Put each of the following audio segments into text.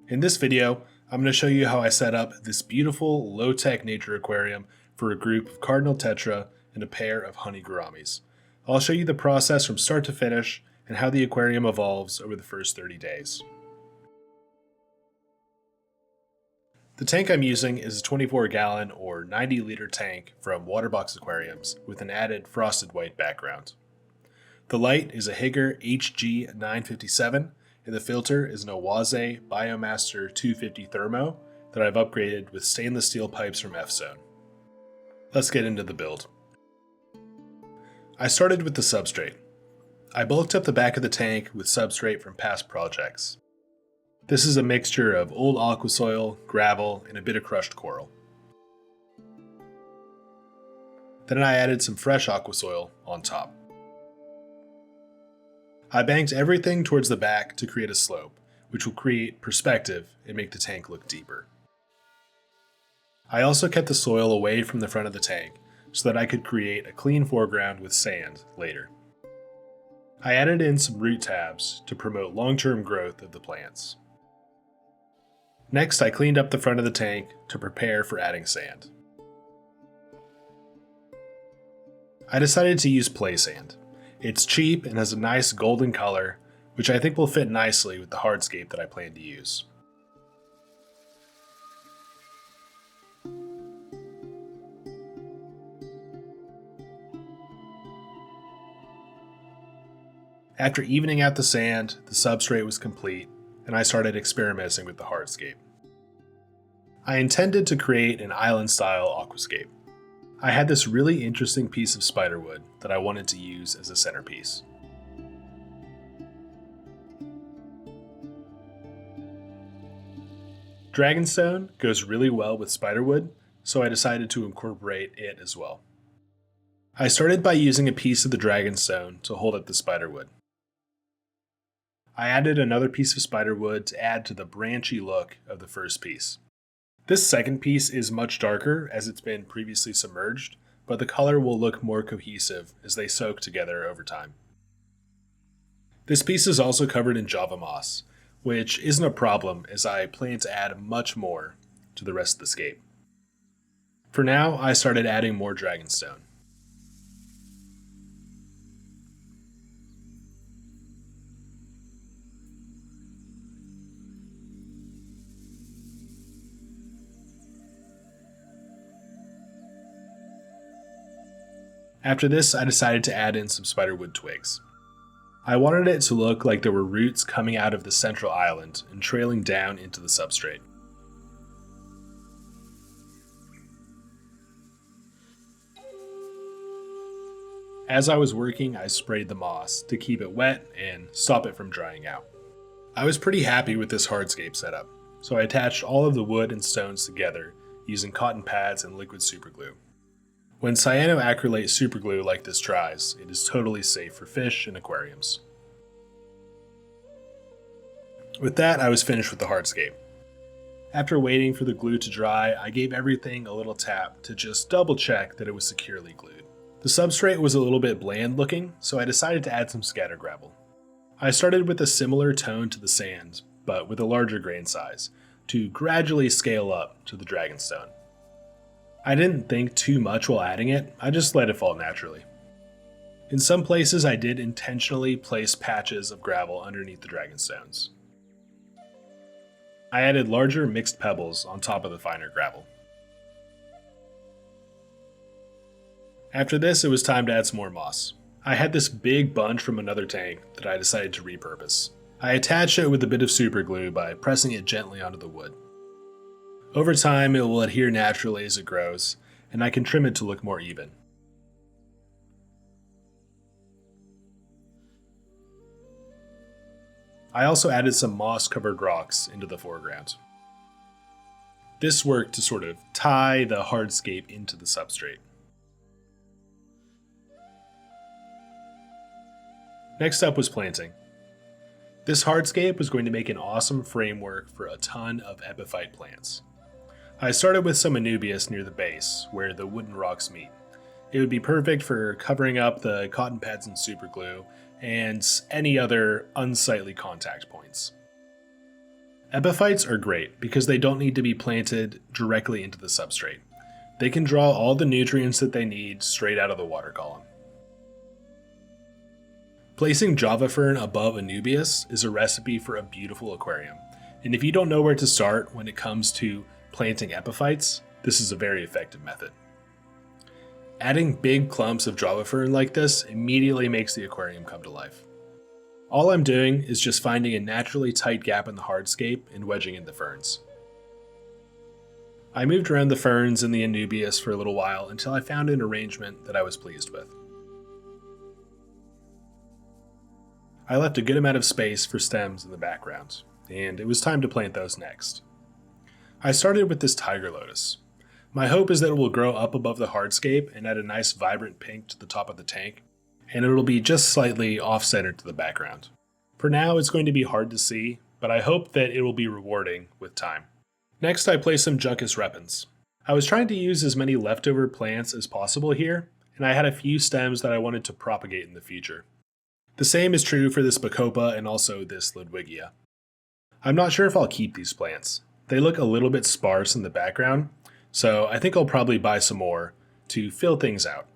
In this video, I'm going to show you how I set up this beautiful low-tech nature aquarium for a group of Cardinal Tetra and a pair of honey Gouramis. I'll show you the process from start to finish and how the aquarium evolves over the first 30 days. The tank I'm using is a 24-gallon or 90-liter tank from Waterbox Aquariums with an added frosted white background. The light is a Hygger HG957, and the filter is an AQUASCAPE Biomaster 250 Thermo that I've upgraded with stainless steel pipes from F-Zone. Let's get into the build. I started with the substrate. I bulked up the back of the tank with substrate from past projects. This is a mixture of old aqua soil, gravel, and a bit of crushed coral. Then I added some fresh aqua soil on top. I banked everything towards the back to create a slope, which will create perspective and make the tank look deeper. I also kept the soil away from the front of the tank so that I could create a clean foreground with sand later. I added in some root tabs to promote long-term growth of the plants. Next, I cleaned up the front of the tank to prepare for adding sand. I decided to use play sand. It's cheap and has a nice golden color, which I think will fit nicely with the hardscape that I plan to use. After evening out the sand, the substrate was complete, and I started experimenting with the hardscape. I intended to create an island-style aquascape. I had this really interesting piece of spiderwood that I wanted to use as a centerpiece. Dragonstone goes really well with spiderwood, so I decided to incorporate it as well. I started by using a piece of the dragonstone to hold up the spiderwood. I added another piece of spiderwood to add to the branchy look of the first piece. This second piece is much darker as it's been previously submerged, but the color will look more cohesive as they soak together over time. This piece is also covered in Java moss, which isn't a problem as I plan to add much more to the rest of the scape. For now, I started adding more dragonstone. After this, I decided to add in some spiderwood twigs. I wanted it to look like there were roots coming out of the central island and trailing down into the substrate. As I was working, I sprayed the moss to keep it wet and stop it from drying out. I was pretty happy with this hardscape setup, so I attached all of the wood and stones together using cotton pads and liquid superglue. When cyanoacrylate superglue like this dries, it is totally safe for fish and aquariums. With that, I was finished with the hardscape. After waiting for the glue to dry, I gave everything a little tap to just double check that it was securely glued. The substrate was a little bit bland looking, so I decided to add some scatter gravel. I started with a similar tone to the sand, but with a larger grain size, to gradually scale up to the dragonstone. I didn't think too much while adding it, I just let it fall naturally. In some places I did intentionally place patches of gravel underneath the dragonstones. I added larger mixed pebbles on top of the finer gravel. After this, it was time to add some more moss. I had this big bunch from another tank that I decided to repurpose. I attached it with a bit of superglue by pressing it gently onto the wood. Over time, it will adhere naturally as it grows, and I can trim it to look more even. I also added some moss-covered rocks into the foreground. This worked to sort of tie the hardscape into the substrate. Next up was planting. This hardscape was going to make an awesome framework for a ton of epiphyte plants. I started with some anubias near the base, where the wooden rocks meet. It would be perfect for covering up the cotton pads and superglue, and any other unsightly contact points. Epiphytes are great because they don't need to be planted directly into the substrate. They can draw all the nutrients that they need straight out of the water column. Placing Java Fern above Anubias is a recipe for a beautiful aquarium, and if you don't know where to start when it comes to planting epiphytes, this is a very effective method. Adding big clumps of Java Fern like this immediately makes the aquarium come to life. All I'm doing is just finding a naturally tight gap in the hardscape and wedging in the ferns. I moved around the ferns and the Anubias for a little while until I found an arrangement that I was pleased with. I left a good amount of space for stems in the background, and it was time to plant those next. I started with this tiger lotus. My hope is that it will grow up above the hardscape and add a nice vibrant pink to the top of the tank, and it will be just slightly off-centered to the background. For now, it's going to be hard to see, but I hope that it will be rewarding with time. Next, I placed some Juncus repens. I was trying to use as many leftover plants as possible here, and I had a few stems that I wanted to propagate in the future. The same is true for this Bacopa and also this Ludwigia. I'm not sure if I'll keep these plants. They look a little bit sparse in the background, so I think I'll probably buy some more to fill things out.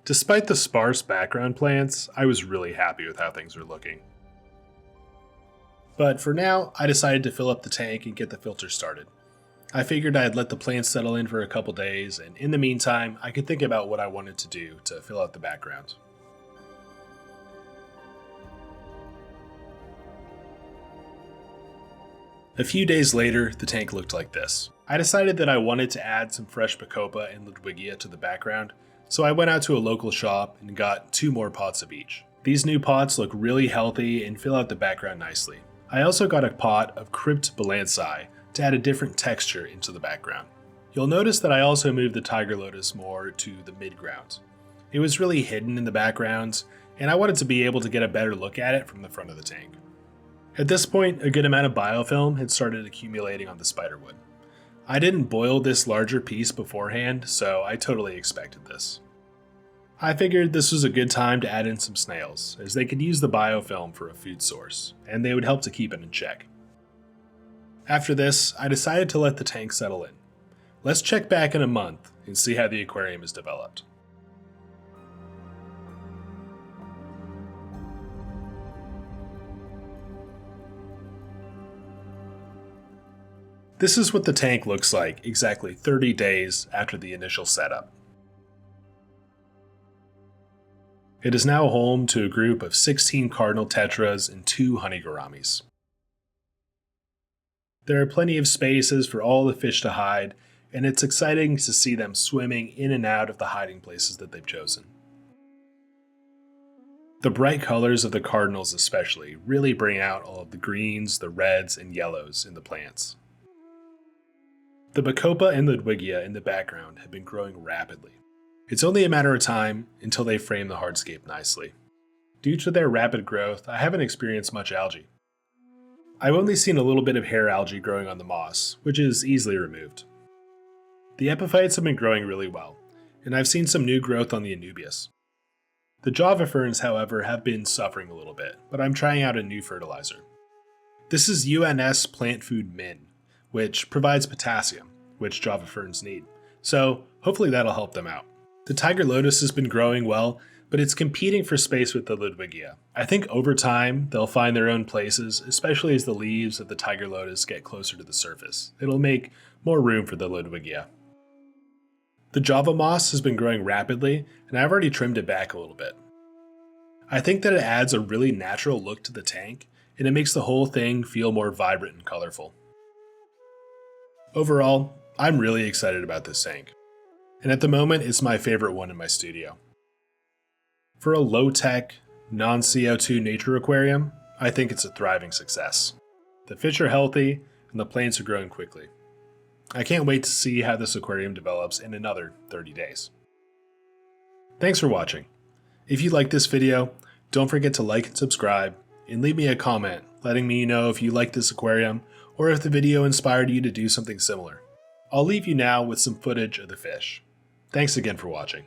Despite the sparse background plants, I was really happy with how things were looking. But for now, I decided to fill up the tank and get the filter started. I figured I'd let the plants settle in for a couple days, and in the meantime, I could think about what I wanted to do to fill out the background. A few days later, the tank looked like this. I decided that I wanted to add some fresh Bacopa and Ludwigia to the background, so I went out to a local shop and got 2 more pots of each. These new pots look really healthy and fill out the background nicely. I also got a pot of Crypt Balansai to add a different texture into the background. You'll notice that I also moved the tiger lotus more to the midground. It was really hidden in the background, and I wanted to be able to get a better look at it from the front of the tank. At this point, a good amount of biofilm had started accumulating on the spiderwood. I didn't boil this larger piece beforehand, so I totally expected this. I figured this was a good time to add in some snails, as they could use the biofilm for a food source, and they would help to keep it in check. After this, I decided to let the tank settle in. Let's check back in a month and see how the aquarium has developed. This is what the tank looks like exactly 30 days after the initial setup. It is now home to a group of 16 Cardinal Tetras and 2 honey Gouramis. There are plenty of spaces for all the fish to hide, and it's exciting to see them swimming in and out of the hiding places that they've chosen. The bright colors of the Cardinals especially really bring out all of the greens, the reds, and yellows in the plants. The Bacopa and Ludwigia in the background have been growing rapidly. It's only a matter of time until they frame the hardscape nicely. Due to their rapid growth, I haven't experienced much algae. I've only seen a little bit of hair algae growing on the moss, which is easily removed. The epiphytes have been growing really well, and I've seen some new growth on the Anubias. The Java ferns, however, have been suffering a little bit, but I'm trying out a new fertilizer. This is UNS Plant Food Min, which provides potassium, which Java ferns need, so hopefully that'll help them out. The tiger lotus has been growing well, but it's competing for space with the Ludwigia. I think over time, they'll find their own places, especially as the leaves of the tiger lotus get closer to the surface. It'll make more room for the Ludwigia. The Java moss has been growing rapidly, and I've already trimmed it back a little bit. I think that it adds a really natural look to the tank, and it makes the whole thing feel more vibrant and colorful. Overall, I'm really excited about this tank, and at the moment it's my favorite one in my studio. For a low-tech, non-CO2 nature aquarium, I think it's a thriving success. The fish are healthy, and the plants are growing quickly. I can't wait to see how this aquarium develops in another 30 days. Thanks for watching. If you like this video, don't forget to like and subscribe, and leave me a comment letting me know if you like this aquarium or if the video inspired you to do something similar. I'll leave you now with some footage of the fish. Thanks again for watching.